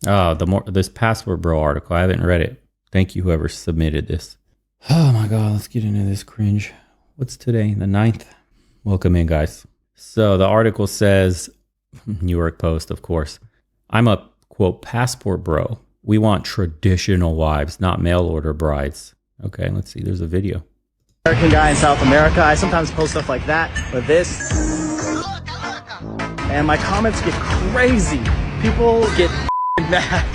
Oh, this Passport Bro article. I haven't read it. Thank you, whoever submitted this. Oh my God, let's get into this cringe. What's today? The 9th? Welcome in, guys. So the article says, New York Post, of course. I'm a, quote, passport bro. We want traditional wives, not mail order brides. Okay, let's see. There's a video. American guy in South America. I sometimes post stuff like that, but this. And my comments get crazy. People get mad.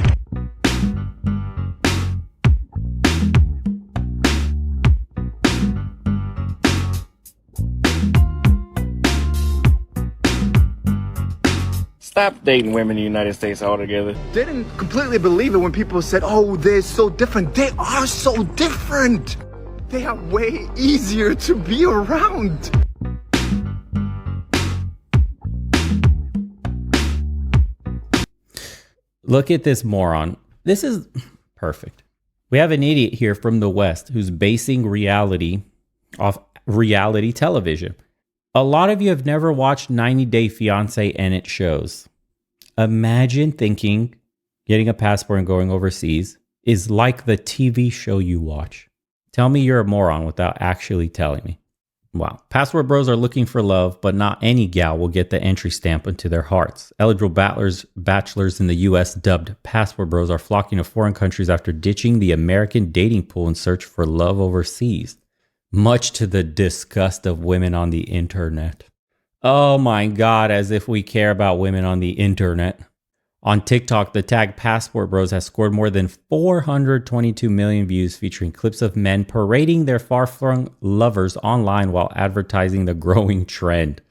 Stop dating women in the United States altogether. Didn't completely believe it when people said, oh, they're so different. They are so different. They are way easier to be around. Look at this moron. This is perfect. We have an idiot here from the West who's basing reality off reality television. A lot of you have never watched 90 Day Fiancé and it shows. Imagine thinking getting a passport and going overseas is like the TV show you watch. Tell me you're a moron without actually telling me. Wow. Passport bros are looking for love, but not any gal will get the entry stamp into their hearts. Eligible bachelors in the U.S. dubbed passport bros are flocking to foreign countries after ditching the American dating pool in search for love overseas, much to the disgust of women on the internet. Oh my God, as if we care about women on the internet. On TikTok, the tag Passport Bros has scored more than 422 million views, featuring clips of men parading their far-flung lovers online while advertising the growing trend.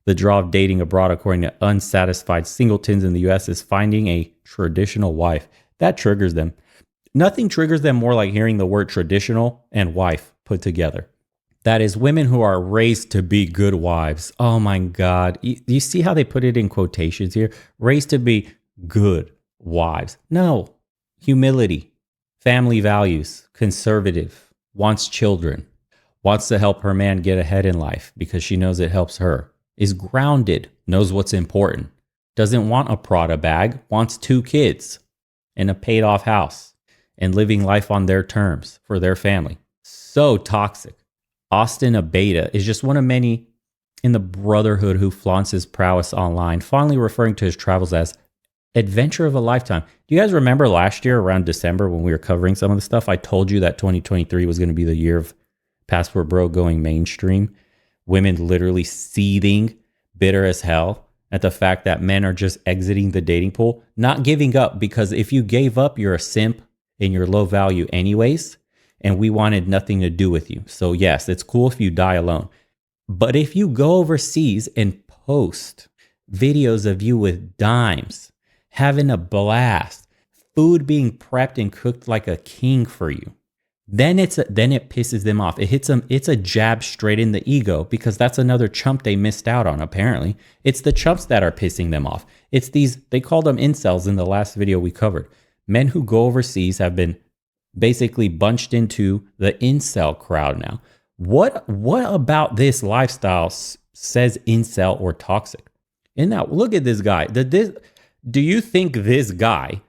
The draw of dating abroad, according to unsatisfied singletons in the US, is finding a traditional wife. That triggers them. Nothing triggers them more like hearing the word traditional and wife put together. That is, women who are raised to be good wives. Oh my God. You see how they put it in quotations here? Raised to be good wives. No. Humility, family values, conservative, wants children, wants to help her man get ahead in life because she knows it helps her, is grounded, knows what's important, doesn't want a Prada bag, wants 2 kids and a paid off house and living life on their terms for their family. So toxic. Austin Abeda is just one of many in the brotherhood who flaunts his prowess online, fondly referring to his travels as adventure of a lifetime. Do you guys remember last year around December when we were covering some of the stuff? I told you that 2023 was going to be the year of Passport Bro going mainstream. Women literally seething, bitter as hell at the fact that men are just exiting the dating pool, not giving up, because if you gave up, you're a simp and you're low value anyways. And we wanted nothing to do with you. So yes, it's cool if you die alone. But if you go overseas and post videos of you with dimes, having a blast, food being prepped and cooked like a king for you, then it pisses them off. It hits them. It's a jab straight in the ego, because that's another chump they missed out on. Apparently, it's the chumps that are pissing them off. It's these, they called them incels in the last video we covered. Men who go overseas have been basically bunched into the incel crowd now. What about this lifestyle says incel or toxic? And now look at this guy. Do you think this guy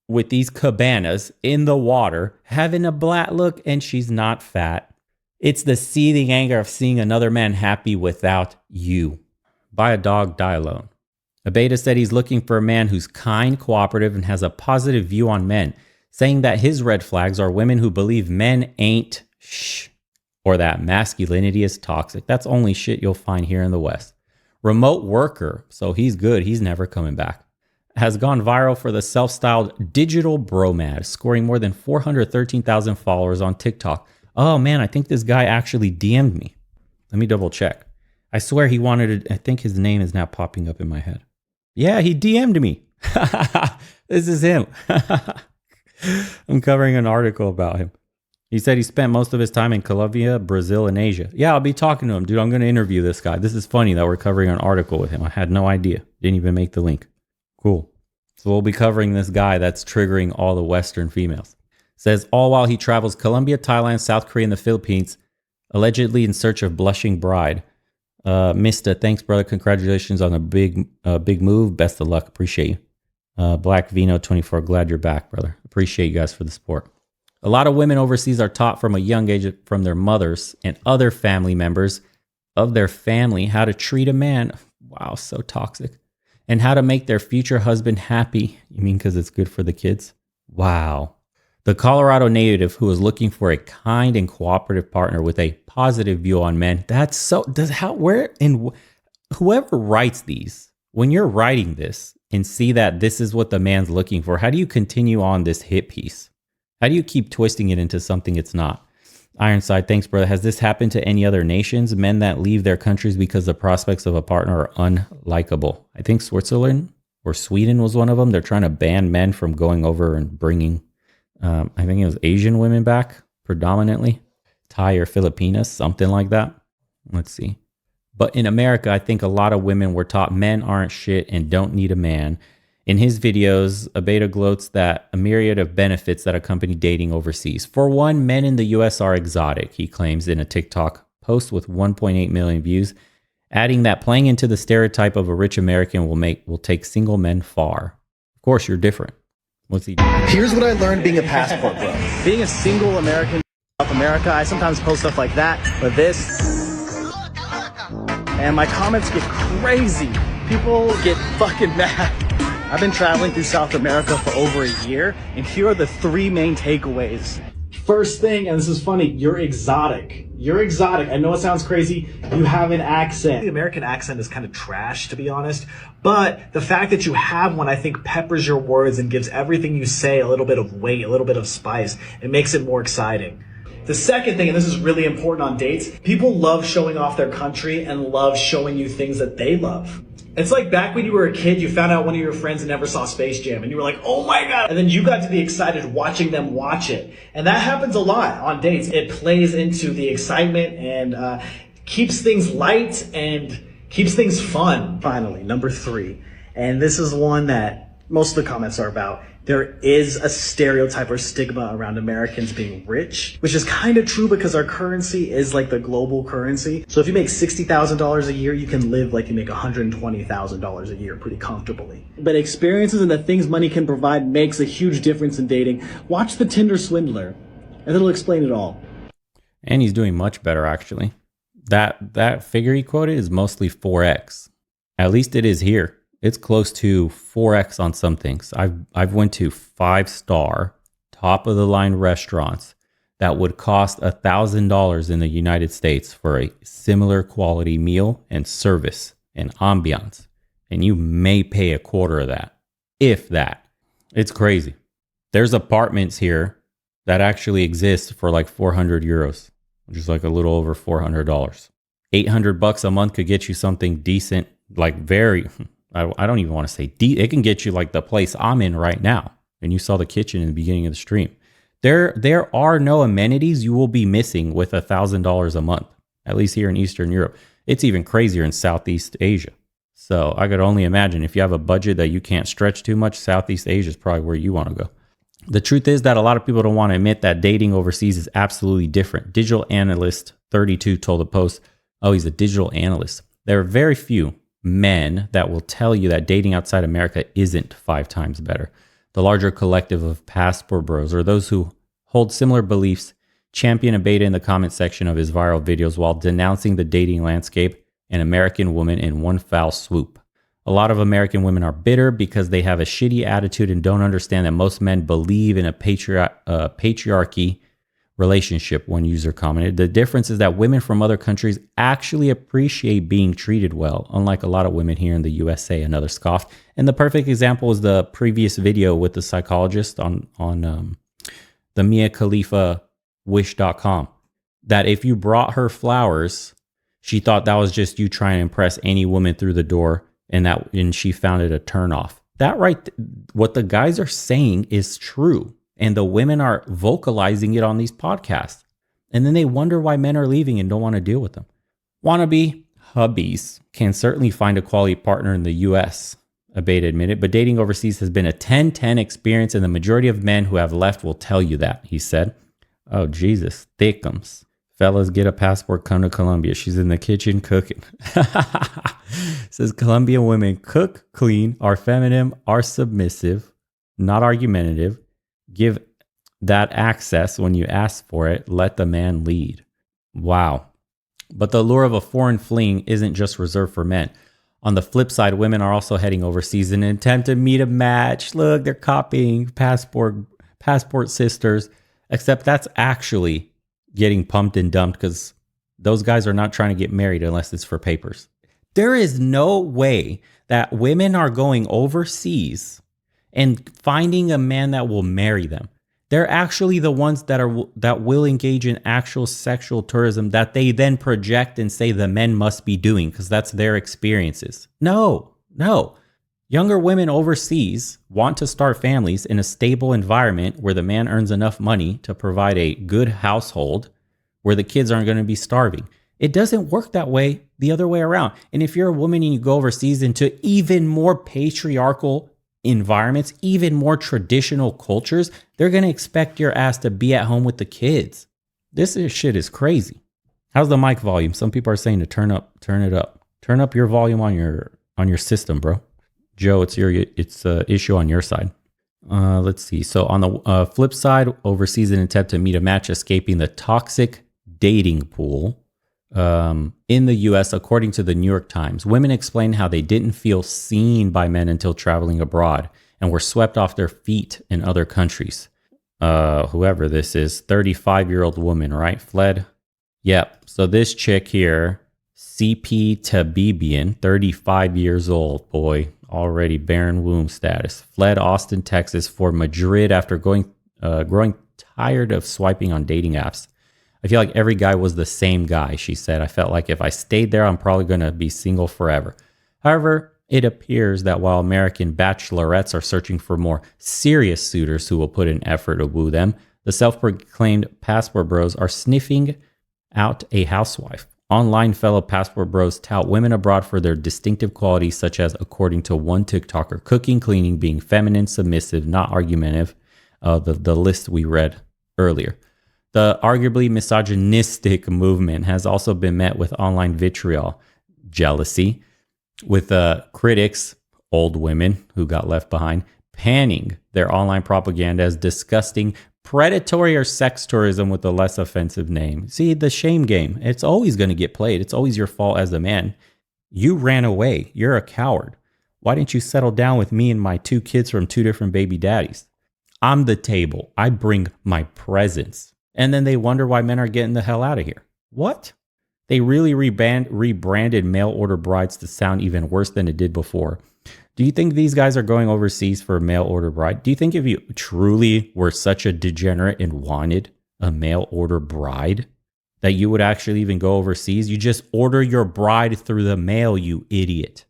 with these cabanas in the water having a black look, and she's not fat? It's the seething anger of seeing another man happy without you. Buy a dog, die alone. Abeda said he's looking for a man who's kind, cooperative, and has a positive view on men, saying that his red flags are women who believe men ain't shh, or that masculinity is toxic. That's only shit you'll find here in the West. Remote worker, so he's good, he's never coming back, has gone viral for the self-styled digital bromad, scoring more than 413,000 followers on TikTok. Oh man, I think this guy actually DM'd me. Let me double check. I swear he wanted to, I think his name is now popping up in my head. Yeah, he DM'd me. This is him. I'm covering an article about him. He said he spent most of his time in Colombia, Brazil, and Asia. Yeah, I'll be talking to him. Dude, I'm going to interview this guy. This is funny that we're covering an article with him. I had no idea. Didn't even make the link. Cool. So we'll be covering this guy that's triggering all the Western females. Says all while he travels Colombia, Thailand, South Korea, and the Philippines, allegedly in search of blushing bride. Mista, thanks, brother. Congratulations on a big move. Best of luck. Appreciate you. Black Vino 24, glad you're back, brother. Appreciate you guys for the support. A lot of women overseas are taught from a young age from their mothers and other family members of their family how to treat a man. Wow, so toxic. And how to make their future husband happy. You mean because it's good for the kids? Wow. The Colorado native who is looking for a kind and cooperative partner with a positive view on men. That's so, whoever writes these, when you're writing this and see that this is what the man's looking for, how do you continue on this hit piece? How do you keep twisting it into something it's not? Ironside, thanks, brother. Has this happened to any other nations? Men that leave their countries because the prospects of a partner are unlikable. I think Switzerland or Sweden was one of them. They're trying to ban men from going over and bringing, I think it was Asian women back predominantly. Thai or Filipinas, something like that. Let's see. But in America, I think a lot of women were taught men aren't shit and don't need a man. In his videos, Abeda gloats that a myriad of benefits that accompany dating overseas. For one, men in the US are exotic, he claims in a TikTok post with 1.8 million views, adding that playing into the stereotype of a rich American will take single men far. Of course, you're different. What's he doing? Here's what I learned being a passport bro. Being a single American in South America, I sometimes post stuff like that, but this, and my comments get crazy. People get fucking mad. I've been traveling through South America for over a year, and here are the 3 main takeaways. First thing, and this is funny, you're exotic. You're exotic. I know it sounds crazy. You have an accent. The American accent is kind of trash, to be honest, but the fact that you have one, I think, peppers your words and gives everything you say a little bit of weight, a little bit of spice. It makes it more exciting. The second thing, and this is really important on dates, people love showing off their country and love showing you things that they love. It's like back when you were a kid, you found out one of your friends never saw Space Jam and you were like, oh my God. And then you got to be excited watching them watch it. And that happens a lot on dates. It plays into the excitement and keeps things light and keeps things fun. Finally, number 3. And this is one that most of the comments are about. There is a stereotype or stigma around Americans being rich, which is kind of true because our currency is like the global currency. So if you make $60,000 a year, you can live like you make $120,000 a year pretty comfortably. But experiences and the things money can provide makes a huge difference in dating. Watch The Tinder Swindler, and it'll explain it all. And he's doing much better, actually. That figure he quoted is mostly 4x. At least it is here. It's close to 4x on some things. I've went to 5-star, top of the line restaurants that would cost $1,000 in the United States for a similar quality meal and service and ambiance. And you may pay a quarter of that, if that. It's crazy. There's apartments here that actually exist for like 400 euros, which is like a little over $400. $800 a month could get you something decent, like very... I don't even want to say it can get you like the place I'm in right now. And you saw the kitchen in the beginning of the stream. There are no amenities you will be missing with $1,000 a month, at least here in Eastern Europe. It's even crazier in Southeast Asia. So I could only imagine if you have a budget that you can't stretch too much, Southeast Asia is probably where you want to go. The truth is that a lot of people don't want to admit that dating overseas is absolutely different. Digital analyst 32 told the Post, oh, he's a digital analyst. There are very few men that will tell you that dating outside America isn't 5 times better. The larger collective of passport bros, or those who hold similar beliefs, champion Abeda in the comment section of his viral videos while denouncing the dating landscape and American women in one foul swoop. A lot of American women are bitter because they have a shitty attitude and don't understand that most men believe in a patriarchy relationship, one user commented. The difference is that women from other countries actually appreciate being treated well, unlike a lot of women here in the USA, another scoffed. And the perfect example is the previous video with the psychologist on the Mia Khalifa wish.com, that if you brought her flowers, she thought that was just you trying to impress any woman through the door, and she found it a turnoff. What the guys are saying is true. And the women are vocalizing it on these podcasts. And then they wonder why men are leaving and don't want to deal with them. Wannabe hubbies can certainly find a quality partner in the US, Abeda admitted, but dating overseas has been a 10-10 experience, and the majority of men who have left will tell you that, he said. Oh, Jesus, thickums. Fellas, get a passport, come to Colombia. She's in the kitchen cooking. Says Colombian women cook, clean, are feminine, are submissive, not argumentative. Give that access when you ask for it. Let the man lead. Wow. But the lure of a foreign fling isn't just reserved for men. On the flip side, women are also heading overseas in an attempt to meet a match. Look, they're copying passport sisters, except that's actually getting pumped and dumped because those guys are not trying to get married unless it's for papers. There is no way that women are going overseas and finding a man that will marry them. They're actually the ones that will engage in actual sexual tourism that they then project and say the men must be doing because that's their experiences. No. Younger women overseas want to start families in a stable environment where the man earns enough money to provide a good household where the kids aren't going to be starving. It doesn't work that way the other way around. And if you're a woman and you go overseas into even more patriarchal environments, even more traditional cultures, they're going to expect your ass to be at home with the kids. Shit is crazy. How's the mic volume? Some people are saying to turn it up. Turn up your volume on your system, bro. Joe, it's issue on your side. Let's see. So on the flip side, overseas an attempt to meet a match, escaping the toxic dating pool. In the U.S., according to the New York Times, women explained how they didn't feel seen by men until traveling abroad and were swept off their feet in other countries. Whoever this is, 35-year-old woman, right? Fled. Yep. So this chick here, CP Tabibian, 35 years old, boy, already barren womb status, fled Austin, Texas for Madrid after growing tired of swiping on dating apps. I feel like every guy was the same guy, she said. I felt like if I stayed there, I'm probably going to be single forever. However, it appears that while American bachelorettes are searching for more serious suitors who will put in effort to woo them, the self-proclaimed passport bros are sniffing out a housewife. Online fellow passport bros tout women abroad for their distinctive qualities, such as, according to one TikToker, cooking, cleaning, being feminine, submissive, not argumentative, the list we read earlier. The arguably misogynistic movement has also been met with online vitriol, jealousy, with critics, old women who got left behind, panning their online propaganda as disgusting, predatory, or sex tourism with a less offensive name. See, the shame game, it's always going to get played. It's always your fault as a man. You ran away. You're a coward. Why didn't you settle down with me and my 2 kids from 2 different baby daddies? I'm the table. I bring my presence. And then they wonder why men are getting the hell out of here. What? They really rebranded mail order brides to sound even worse than it did before. Do you think these guys are going overseas for a mail order bride? Do you think if you truly were such a degenerate and wanted a mail order bride, that you would actually even go overseas? You just order your bride through the mail, you idiot.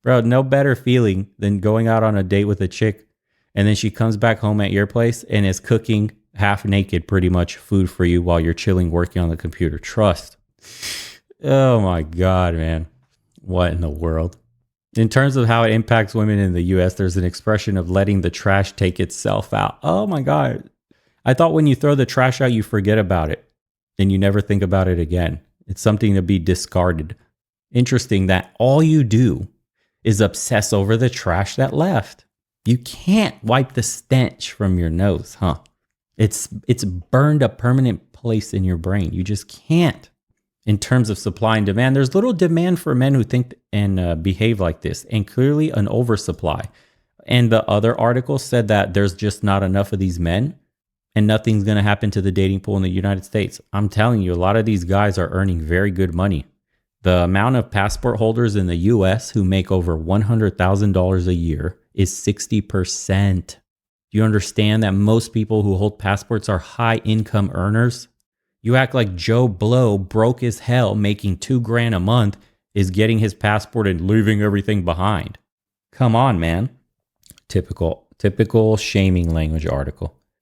Bro, no better feeling than going out on a date with a chick and then she comes back home at your place and is cooking half naked, pretty much, food for you while you're chilling, working on the computer. Trust. Oh my God, man. What in the world? In terms of how it impacts women in the US, there's an expression of letting the trash take itself out. Oh my God. I thought when you throw the trash out, you forget about it and you never think about it again. It's something to be discarded. Interesting that all you do is obsess over the trash that left. You can't wipe the stench from your nose, huh? It's burned a permanent place in your brain. You just can't. In terms of supply and demand, there's little demand for men who think and behave like this, and clearly an oversupply. And the other article said that there's just not enough of these men and nothing's going to happen to the dating pool in the United States. I'm telling you, a lot of these guys are earning very good money. The amount of passport holders in the US who make over $100,000 a year is 60%. Do you understand that most people who hold passports are high income earners? You act like Joe Blow, broke as hell, making $2,000 a month, is getting his passport and leaving everything behind. Come on, man. Typical shaming language article.